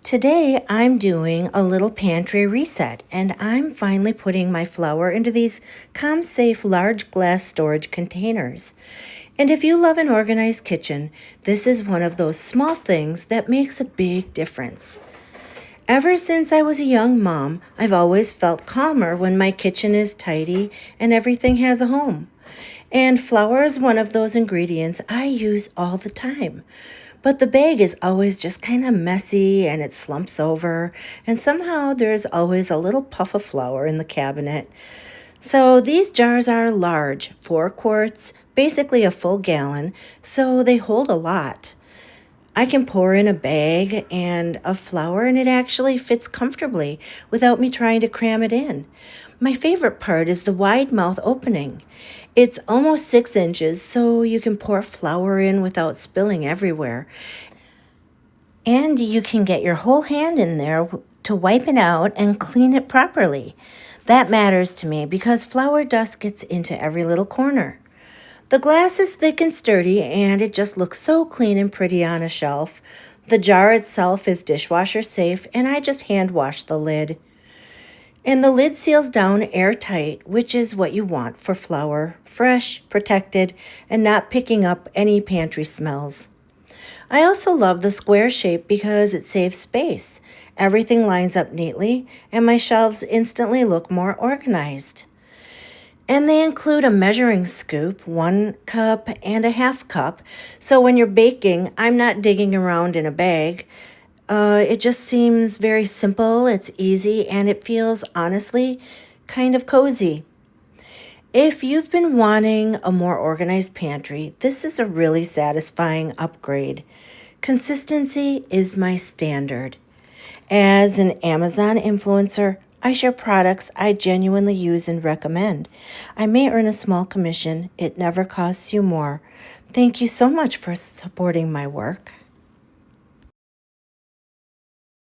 Today I'm doing a little pantry reset and I'm finally putting my flour into these ComSafe large glass storage containers. And if you love an organized kitchen, this is one of those small things that makes a big difference. Ever since I was a young mom, I've always felt calmer when my kitchen is tidy and everything has a home. And flour is one of those ingredients I use all the time. But the bag is always just kind of messy and it slumps over, and somehow there's always a little puff of flour in the cabinet. So these jars are large, 4 quarts, basically a full gallon, so they hold a lot. I can pour in a bag and of flour and it actually fits comfortably without me trying to cram it in. My favorite part is the wide mouth opening. It's almost 6 inches, so you can pour flour in without spilling everywhere. And you can get your whole hand in there to wipe it out and clean it properly. That matters to me because flour dust gets into every little corner. The glass is thick and sturdy, and it just looks so clean and pretty on a shelf. The jar itself is dishwasher safe, and I just hand wash the lid. And the lid seals down airtight, which is what you want for flour, fresh, protected, and not picking up any pantry smells. I also love the square shape because it saves space. Everything lines up neatly, and my shelves instantly look more organized. And they include a measuring scoop, 1 cup and a half cup. So when you're baking, I'm not digging around in a bag. It just seems very simple, it's easy, and it feels, honestly, kind of cozy. If you've been wanting a more organized pantry, this is a really satisfying upgrade. Consistency is my standard. As an Amazon influencer, I share products I genuinely use and recommend. I may earn a small commission. It never costs you more. Thank you so much for supporting my work.